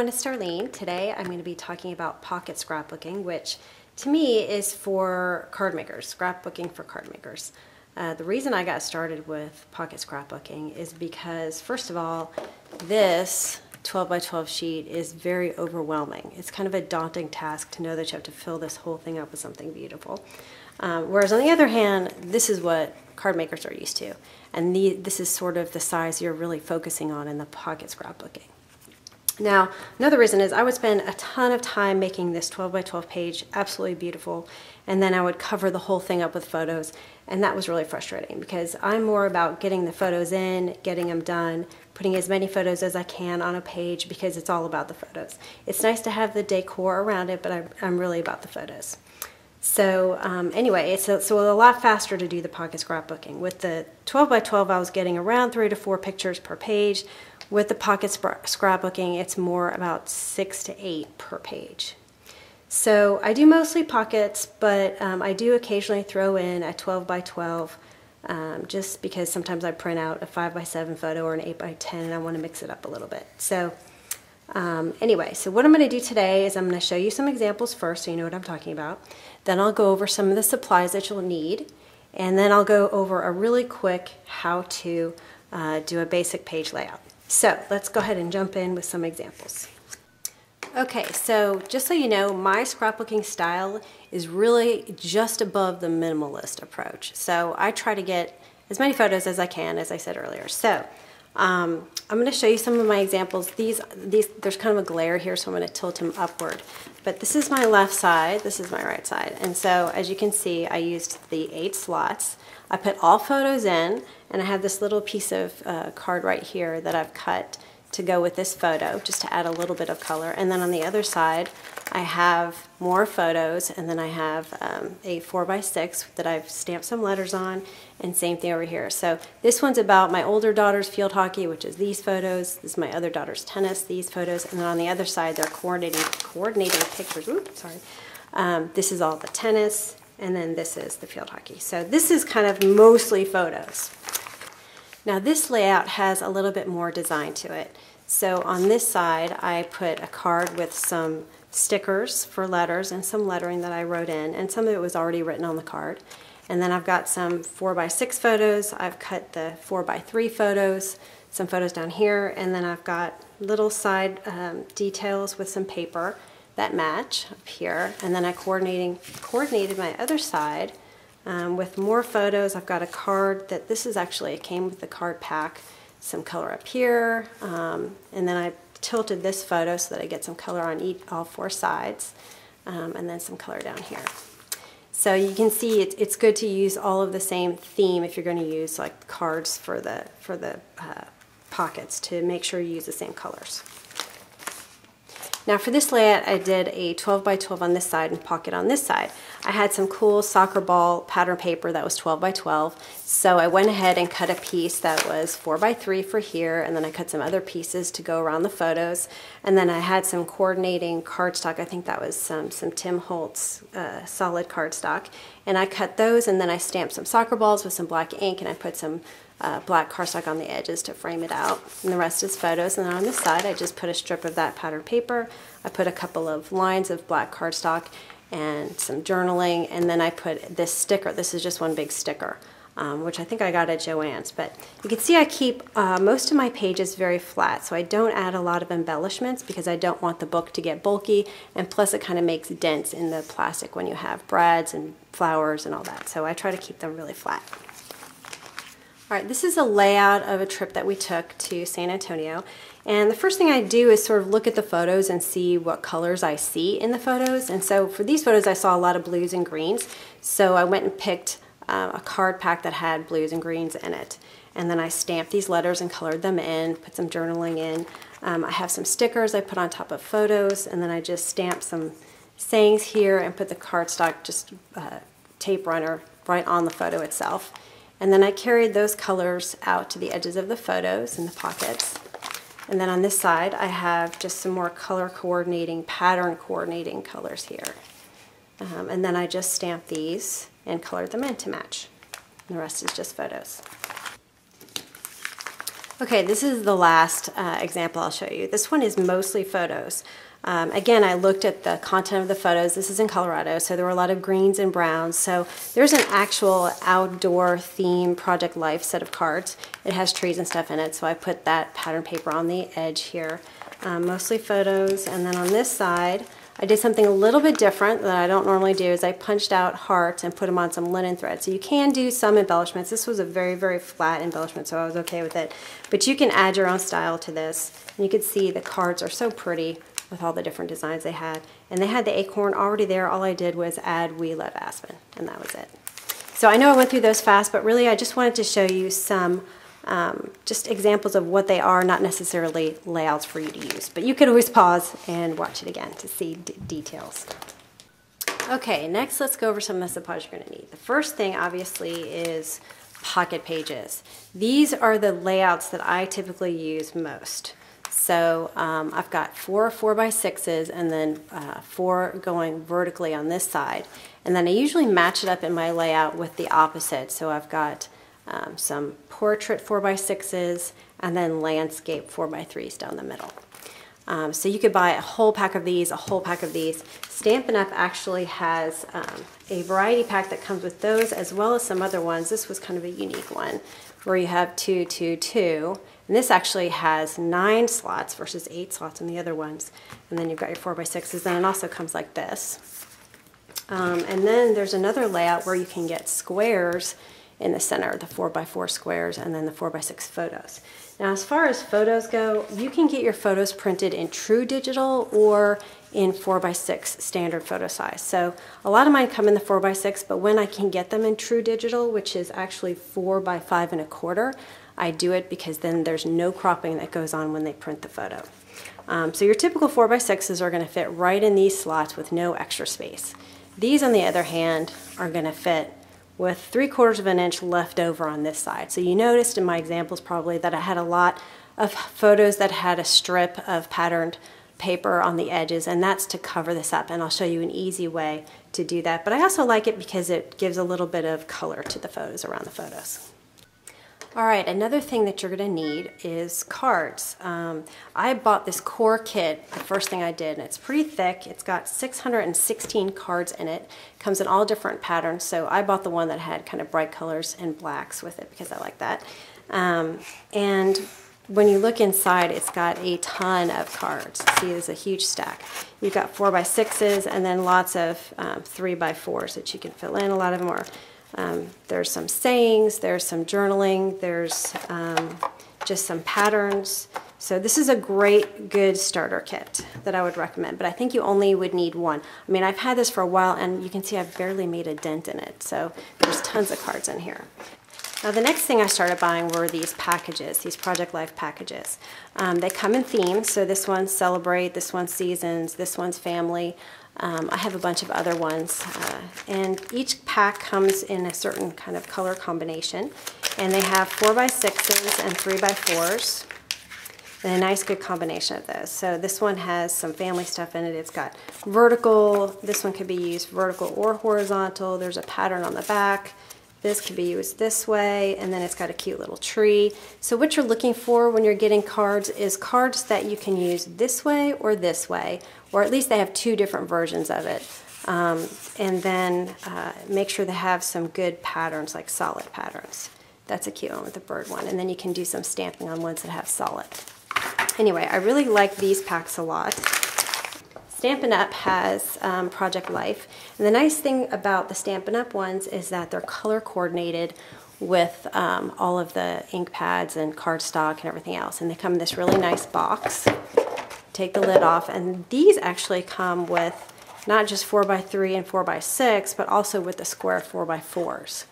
everyone, it's Darlene. Today I'm going to be talking about pocket scrapbooking, which to me is for card makers, scrapbooking for card makers. The reason I got started with pocket scrapbooking is because, first of all, this 12 by 12 sheet is very overwhelming. It's kind of a daunting task to know that you have to fill this whole thing up with something beautiful. Whereas on the other hand, this is what card makers are used to. And this is sort of the size you're really focusing on in the pocket scrapbooking. Now, another reason is I would spend a ton of time making this 12 by 12 page absolutely beautiful, and then I would cover the whole thing up with photos, and that was really frustrating because I'm more about getting the photos in, getting them done, putting as many photos as I can on a page because it's all about the photos. It's nice to have the decor around it, but I'm really about the photos. So anyway, it's a lot faster to do the pocket scrapbooking. With the 12 by 12, I was getting around 3 to 4 pictures per page. With the pocket scrapbooking, it's more about 6 to 8 per page. So I do mostly pockets, but I do occasionally throw in a 12 by 12 just because sometimes I print out a 5 by 7 photo or an 8 by 10 and I want to mix it up a little bit. So anyway, so what I'm going to do today is I'm going to show you some examples first so you know what I'm talking about. Then I'll go over some of the supplies that you'll need, and then I'll go over a really quick how to do a basic page layout. So let's go ahead and jump in with some examples. Okay, so just so you know, my scrapbooking style is really just above the minimalist approach. So I try to get as many photos as I can, as I said earlier. So I'm going to show you some of my examples. These there's kind of a glare here, so I'm going to tilt them upward. But this is my left side, this is my right side. And so as you can see, I used the 8 slots. I put all photos in, and I have this little piece of card right here that I've cut to go with this photo, just to add a little bit of color. And then on the other side, I have more photos, and then I have a 4 by 6 that I've stamped some letters on, and same thing over here. So this one's about my older daughter's field hockey, which is these photos. This is my other daughter's tennis, these photos. And then on the other side, they're coordinating pictures. Oops, sorry. This is all the tennis, and then this is the field hockey. So this is kind of mostly photos. Now this layout has a little bit more design to it. So on this side, I put a card with some stickers for letters and some lettering that I wrote in, and some of it was already written on the card. And then I've got some 4 by 6 photos. I've cut the 4 by 3 photos, some photos down here, and then I've got little side details with some paper that match up here. And then I coordinated my other side with more photos. I've got a card that it came with the card pack, some color up here, and then I tilted this photo so that I get some color on all 4 sides, and then some color down here. So you can see it's good to use all of the same theme if you're going to use like cards for the pockets, to make sure you use the same colors. Now for this layout, I did a 12 by 12 on this side and pocket on this side. I had some cool soccer ball pattern paper that was 12 by 12, so I went ahead and cut a piece that was 4 by 3 for here, and then I cut some other pieces to go around the photos, and then I had some coordinating cardstock. I think that was some Tim Holtz solid cardstock, and I cut those, and then I stamped some soccer balls with some black ink, and I put some black cardstock on the edges to frame it out, and the rest is photos. And then on this side, I just put a strip of that pattern paper. I put a couple of lines of black cardstock and some journaling, and then I put this sticker. This is just one big sticker, which I think I got at Joann's. But you can see I keep most of my pages very flat, so I don't add a lot of embellishments because I don't want the book to get bulky, and plus it kind of makes dents in the plastic when you have brads and flowers and all that. So I try to keep them really flat. All right, this is a layout of a trip that we took to San Antonio, and the first thing I do is sort of look at the photos and see what colors I see in the photos. And so for these photos, I saw a lot of blues and greens, so I went and picked a card pack that had blues and greens in it, and then I stamped these letters and colored them in, put some journaling in. I have some stickers I put on top of photos, and then I just stamped some sayings here and put the cardstock, just tape runner, right on the photo itself. And then I carried those colors out to the edges of the photos in the pockets. And then on this side, I have just some more color coordinating, pattern coordinating colors here. And then I just stamped these and colored them in to match. And the rest is just photos. Okay, this is the last example I'll show you. This one is mostly photos. Again, I looked at the content of the photos. This is in Colorado, so there were a lot of greens and browns. So there's an actual outdoor theme Project Life set of cards. It has trees and stuff in it, so I put that pattern paper on the edge here. Mostly photos, and then on this side, I did something a little bit different that I don't normally do, is I punched out hearts and put them on some linen thread. So you can do some embellishments. This was a very, very flat embellishment, so I was okay with it. But you can add your own style to this. And you can see the cards are so pretty with all the different designs they had. And they had the acorn already there. All I did was add We Love Aspen, and that was it. So I know I went through those fast, but really I just wanted to show you some just examples of what they are, not necessarily layouts for you to use. But you could always pause and watch it again to see details. Okay, next let's go over some of the supplies you're going to need. The first thing obviously is pocket pages. These are the layouts that I typically use most. So I've got 4 4x6s and then 4 going vertically on this side. And then I usually match it up in my layout with the opposite. So I've got some portrait 4x6s and then landscape 4x3s down the middle. So you could buy a whole pack of these, a whole pack of these. Stampin' Up! Actually has a variety pack that comes with those as well as some other ones. This was kind of a unique one where you have 2, 2, 2. And this actually has 9 slots versus 8 slots in the other ones. And then you've got your 4x6s, and it also comes like this. And then there's another layout where you can get squares in the center, the 4x4 squares, and then the 4x6 photos. Now, as far as photos go, you can get your photos printed in true digital or in 4x6 standard photo size. So a lot of mine come in the 4x6, but when I can get them in true digital, which is actually 4x5 1/4, I do it because then there's no cropping that goes on when they print the photo. So your typical 4x6s are going to fit right in these slots with no extra space. These, on the other hand, are going to fit with 3/4 of an inch left over on this side. So you noticed in my examples probably that I had a lot of photos that had a strip of patterned paper on the edges, and that's to cover this up, and I'll show you an easy way to do that. But I also like it because it gives a little bit of color to the photos around the photos. All right, another thing that you're going to need is cards. I bought this core kit, the first thing I did, and it's pretty thick. It's got 616 cards in it. It comes in all different patterns, so I bought the one that had kind of bright colors and blacks with it because I like that. And when you look inside, it's got a ton of cards. See, there's a huge stack. You've got 4x6s and then lots of 3x4s that you can fill in. A lot of them are there's some sayings, there's some journaling, there's just some patterns. So this is a great, good starter kit that I would recommend, but I think you only would need one. I mean, I've had this for a while, and you can see I've barely made a dent in it, so there's tons of cards in here. Now, the next thing I started buying were these packages, these Project Life packages. They come in themes, so this one's Celebrate, this one's Seasons, this one's Family. I have a bunch of other ones, and each pack comes in a certain kind of color combination, and they have 4x6s and 3x4s, and a nice good combination of those. So this one has some family stuff in it. It's got vertical. This one could be used vertical or horizontal. There's a pattern on the back. This could be used this way, and then it's got a cute little tree. So what you're looking for when you're getting cards is cards that you can use this way, or at least they have 2 different versions of it. And then make sure they have some good patterns, like solid patterns. That's a cute one with the bird one. And then you can do some stamping on ones that have solid. Anyway, I really like these packs a lot. Stampin' Up! Has Project Life, and the nice thing about the Stampin' Up! Ones is that they're color coordinated with all of the ink pads and cardstock and everything else, and they come in this really nice box. Take the lid off, and these actually come with not just 4x3 and 4x6, but also with the square 4x4s.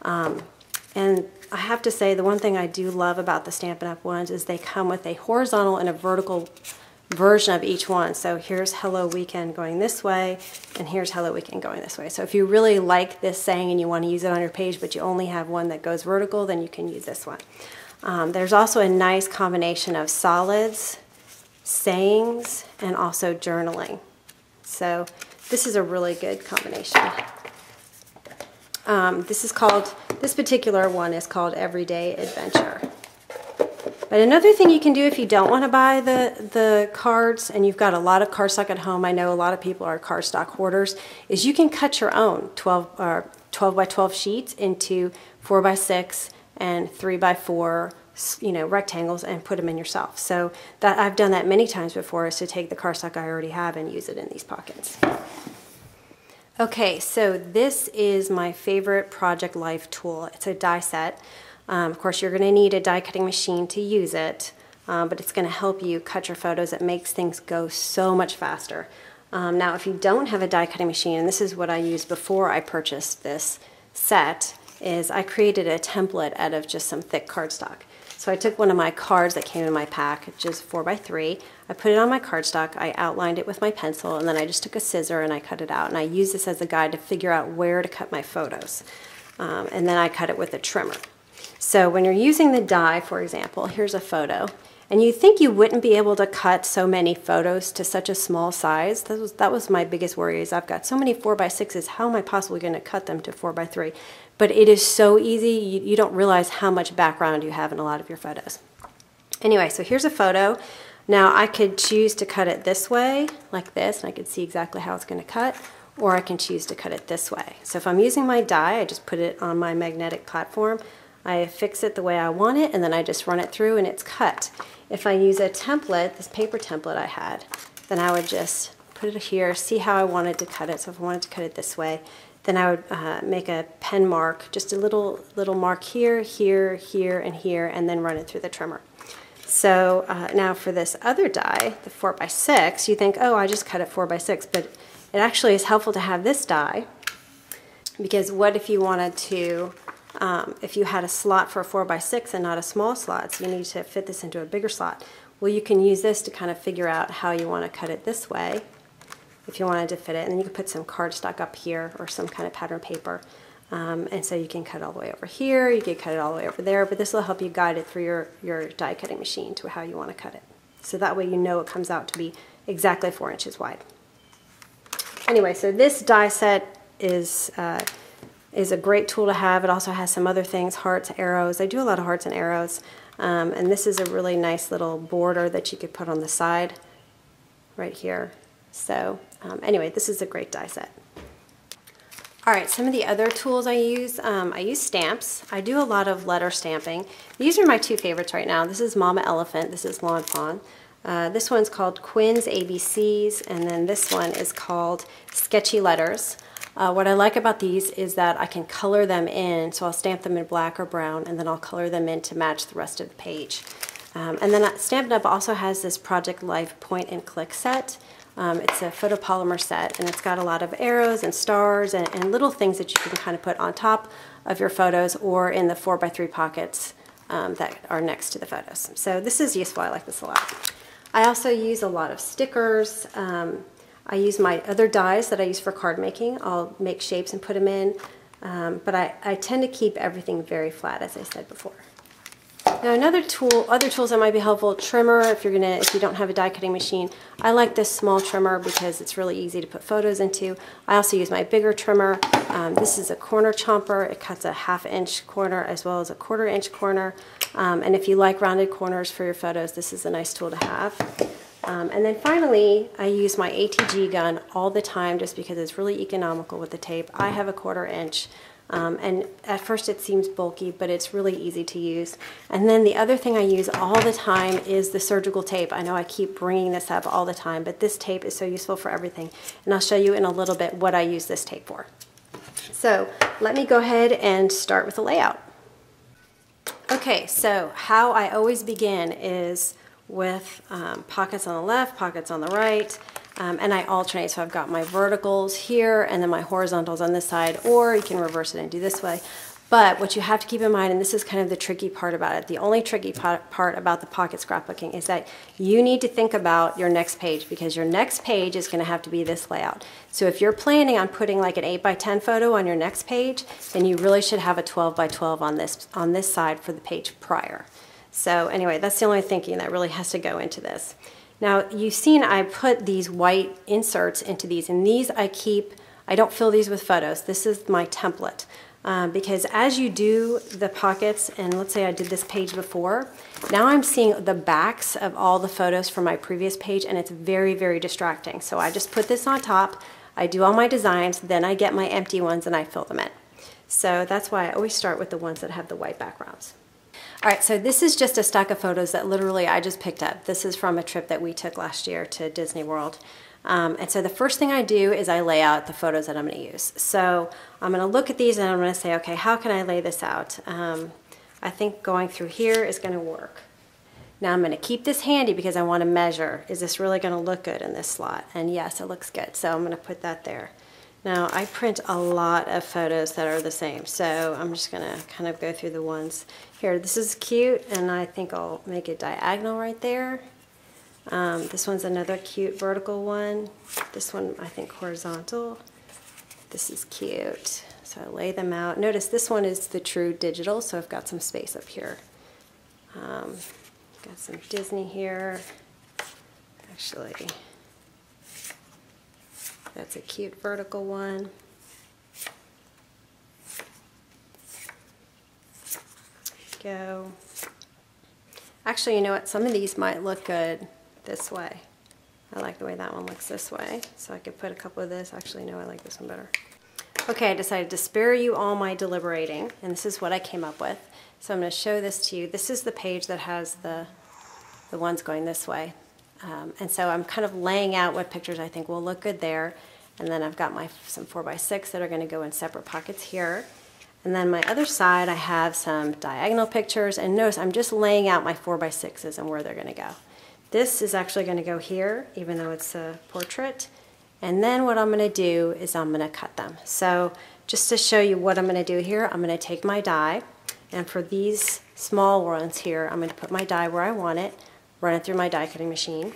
And I have to say, the one thing I do love about the Stampin' Up! Ones is they come with a horizontal and a vertical version of each one. So here's Hello Weekend going this way, and here's Hello Weekend going this way. So if you really like this saying and you want to use it on your page, but you only have one that goes vertical, then you can use this one. There's also a nice combination of solids, sayings, and also journaling. So this is a really good combination. This particular one is called Everyday Adventure. But another thing you can do if you don't want to buy the cards and you've got a lot of cardstock at home, I know a lot of people are cardstock hoarders, is you can cut your own 12 by 12 sheets into 4 by 6 and 3 by 4, you know, rectangles, and put them in yourself. So that I've done that many times before, is to take the cardstock I already have and use it in these pockets. Okay, so this is my favorite Project Life tool. It's a die set. Of course, you're going to need a die cutting machine to use it, but it's going to help you cut your photos. It makes things go so much faster. Now, if you don't have a die cutting machine, and this is what I used before I purchased this set, is I created a template out of just some thick cardstock. So I took one of my cards that came in my pack, which is 4 by 3. I put it on my cardstock, I outlined it with my pencil, and then I just took a scissor and I cut it out. And I used this as a guide to figure out where to cut my photos. And then I cut it with a trimmer. So when you're using the die, for example, here's a photo. And you think you wouldn't be able to cut so many photos to such a small size. That was my biggest worry, is I've got so many 4 by 6s, how am I possibly going to cut them to 4 by 3? But it is so easy, you don't realize how much background you have in a lot of your photos. Anyway, so here's a photo. Now I could choose to cut it this way, like this, and I could see exactly how it's going to cut, or I can choose to cut it this way. So if I'm using my die, I just put it on my magnetic platform, I fix it the way I want it, and then I just run it through and it's cut. If I use a template, this paper template I had, then I would just put it here, see how I wanted to cut it. So if I wanted to cut it this way, then I would make a pen mark, just a little mark here, here, here, and here, and then run it through the trimmer. So now for this other die, the 4 by 6, you think, oh, I just cut it 4 by 6, but it actually is helpful to have this die, because what if you wanted to, if you had a slot for a 4 by 6 and not a small slot, so you need to fit this into a bigger slot. Well, you can use this to kind of figure out how you want to cut it this way, if you wanted to fit it, and then you can put some cardstock up here or some kind of pattern paper. And so you can cut it all the way over here, you can cut it all the way over there, but this will help you guide it through your die cutting machine to how you want to cut it. So that way you know it comes out to be exactly 4 inches wide. Anyway, so this die set is a great tool to have. It also has some other things, hearts, arrows. I do a lot of hearts and arrows. And this is a really nice little border that you could put on the side right here. So anyway, this is a great die set. All right, some of the other tools I use stamps. I do a lot of letter stamping. These are my two favorites right now. This is Mama Elephant, this is Lawn Fawn. This one's called Quinn's ABCs, and then this one is called Sketchy Letters. What I like about these is that I can color them in, so I'll stamp them in black or brown, and then I'll color them in to match the rest of the page. And then Stampin' Up! Also has this Project Life point and click set. It's a photopolymer set, and it's got a lot of arrows and stars and little things that you can kind of put on top of your photos or in the 4 by 3 pockets that are next to the photos. So this is useful. I like this a lot. I also use a lot of stickers. I use my other dies that I use for card making. I'll make shapes and put them in, but I tend to keep everything very flat, as I said before. Now other tools that might be helpful, trimmer, if you don't have a die cutting machine. I like this small trimmer because it's really easy to put photos into. I also use my bigger trimmer. This is a corner chomper. It cuts a 1/2 inch corner as well as a 1/4 inch corner. And if you like rounded corners for your photos, this is a nice tool to have. And then finally, I use my ATG gun all the time just because it's really economical with the tape. I have a 1/4 inch. And at first it seems bulky, but it's really easy to use. And then the other thing I use all the time is the surgical tape. I know I keep bringing this up all the time, but this tape is so useful for everything. And I'll show you in a little bit what I use this tape for. So let me go ahead and start with the layout. Okay, so how I always begin is with pockets on the left, pockets on the right. And I alternate, so I've got my verticals here and then my horizontals on this side, or you can reverse it and do this way. But what you have to keep in mind, and this is kind of the tricky part about it, the only tricky part about the pocket scrapbooking is that you need to think about your next page, because your next page is going to have to be this layout. So if you're planning on putting like an 8 by 10 photo on your next page, then you really should have a 12 by 12 on this side for the page prior. So anyway, that's the only thinking that really has to go into this. Now, you've seen I put these white inserts into these, and these I keep I don't fill these with photos. This is my template. Because as you do the pockets, and let's say I did this page before, now I'm seeing the backs of all the photos from my previous page, and it's very, very distracting. So I just put this on top, I do all my designs, then I get my empty ones and I fill them in. So that's why I always start with the ones that have the white backgrounds. All right, so this is just a stack of photos that literally I just picked up. This is from a trip that we took last year to Disney World. And so the first thing I do is I lay out the photos that I'm going to use. So I'm going to look at these and I'm going to say, okay, how can I lay this out? I think going through here is going to work. Now I'm going to keep this handy because I want to measure. Is this really going to look good in this slot? And yes, it looks good. So I'm going to put that there. Now I print a lot of photos that are the same. So I'm just going to kind of go through the ones here. This is cute, and I think I'll make it diagonal right there. This one's another cute vertical one. This one, I think, horizontal. This is cute. So I lay them out. Notice this one is the true digital, so I've got some space up here. Got some Disney here. Actually, that's a cute vertical one. Go. Actually, you know what? Some of these might look good this way. I like the way that one looks this way. So I could put a couple of this. Actually, no, I like this one better. Okay, I decided to spare you all my deliberating, and this is what I came up with. So I'm going to show this to you. This is the page that has the ones going this way. And so I'm kind of laying out what pictures I think will look good there. And then I've got some 4x6 that are going to go in separate pockets here. And then my other side, I have some diagonal pictures. And notice I'm just laying out my 4x6s and where they're going to go. This is actually going to go here, even though it's a portrait. And then what I'm going to do is I'm going to cut them. So just to show you what I'm going to do here, I'm going to take my die. And for these small ones here, I'm going to put my die where I want it, run it through my die cutting machine.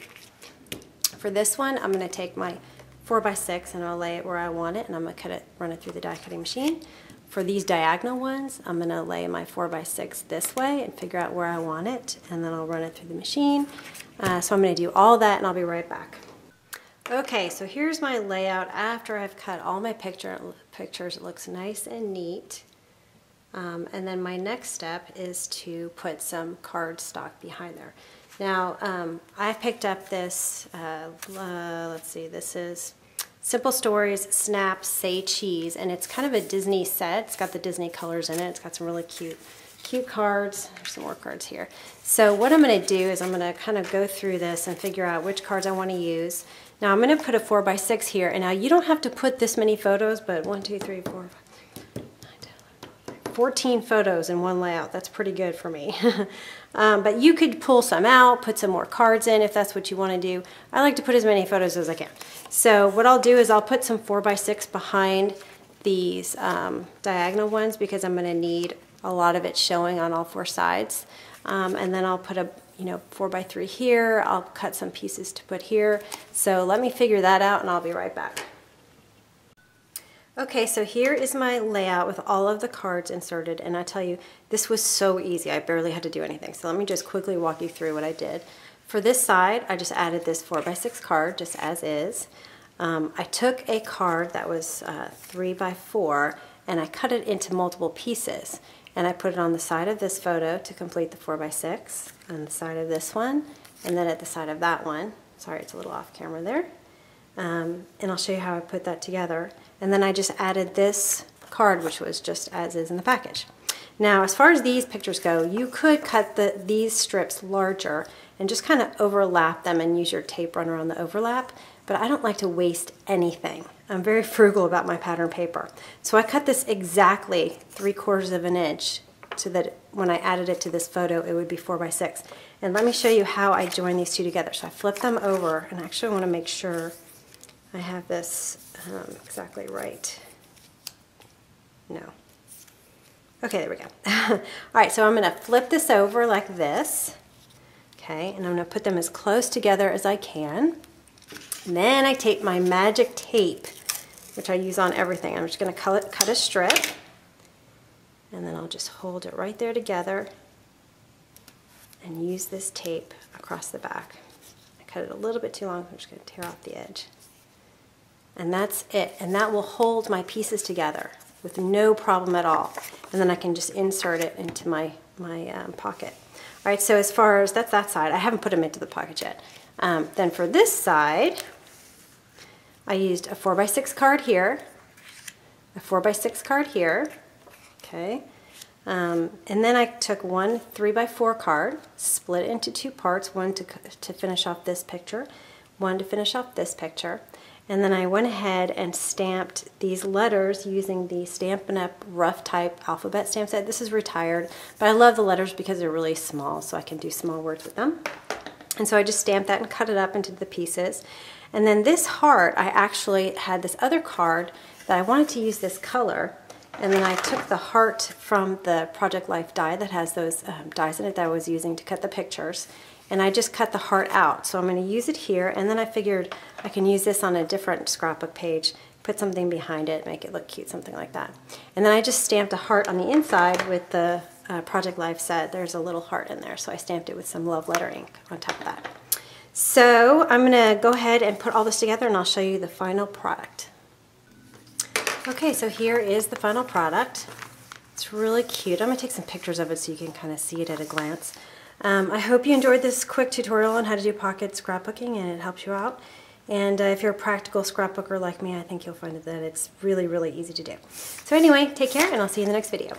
For this one, I'm going to take my 4x6 and I'll lay it where I want it, and I'm going to run it through the die cutting machine. For these diagonal ones, I'm going to lay my 4x6 this way and figure out where I want it, and then I'll run it through the machine. So I'm going to do all that, and I'll be right back. Okay, so here's my layout after I've cut all my pictures. It looks nice and neat. And then my next step is to put some cardstock behind there. Now, I picked up this, let's see, this is Simple Stories, Snap, Say Cheese, and it's kind of a Disney set. It's got the Disney colors in it. It's got some really cute cards. There's some more cards here. So what I'm going to do is I'm going to kind of go through this and figure out which cards I want to use. Now I'm going to put a 4x6 here, and now you don't have to put this many photos, but 1, 2, 3, 4, 5, 9, 10, 11, 14 photos in one layout. That's pretty good for me. But you could pull some out, put some more cards in if that's what you want to do. I like to put as many photos as I can. So what I'll do is I'll put some 4x6 behind these diagonal ones because I'm going to need a lot of it showing on all four sides. And then I'll put a 4x3 here. I'll cut some pieces to put here. So let me figure that out and I'll be right back. Okay, so here is my layout with all of the cards inserted, and I tell you, this was so easy. I barely had to do anything. So let me just quickly walk you through what I did. For this side, I just added this 4x6 card, just as is. I took a card that was 3x4, and I cut it into multiple pieces. And I put it on the side of this photo to complete the 4x6, on the side of this one, and then at the side of that one. Sorry, it's a little off camera there. And I'll show you how I put that together. And then I just added this card, which was just as is in the package. Now, as far as these pictures go, you could cut these strips larger and just kind of overlap them and use your tape runner on the overlap, but I don't like to waste anything. I'm very frugal about my pattern paper. So I cut this exactly 3/4 of an inch so that when I added it to this photo, it would be 4x6. And let me show you how I join these two together. So I flip them over, and actually I want to make sure I have this exactly right. No. Okay, there we go. All right, so I'm going to flip this over like this. Okay, and I'm going to put them as close together as I can. And then I take my magic tape, which I use on everything. I'm just going to cut a strip, and then I'll just hold it right there together and use this tape across the back. I cut it a little bit too long, I'm just going to tear off the edge. And that's it. And that will hold my pieces together with no problem at all. And then I can just insert it into my pocket. All right, so as far as that's that side, I haven't put them into the pocket yet. Then for this side, I used a 4x6 card here, a 4x6 card here, okay. And then I took one 3x4 card, split it into two parts, one to finish off this picture, one to finish off this picture. And then I went ahead and stamped these letters using the Stampin' Up! Rough Type alphabet stamp set. This is retired, but I love the letters because they're really small, so I can do small words with them. And so I just stamped that and cut it up into the pieces. And then this heart, I actually had this other card that I wanted to use this color. And then I took the heart from the Project Life die that has those dies in it that I was using to cut the pictures. And I just cut the heart out. So I'm going to use it here, and then I figured I can use this on a different scrapbook page, put something behind it, make it look cute, something like that. And then I just stamped a heart on the inside with the Project Life set. There's a little heart in there, so I stamped it with some love letter ink on top of that. So I'm going to go ahead and put all this together, and I'll show you the final product. Okay, so here is the final product. It's really cute. I'm going to take some pictures of it so you can kind of see it at a glance. I hope you enjoyed this quick tutorial on how to do pocket scrapbooking and it helps you out. And if you're a practical scrapbooker like me, I think you'll find that it's really, really easy to do. So anyway, take care and I'll see you in the next video.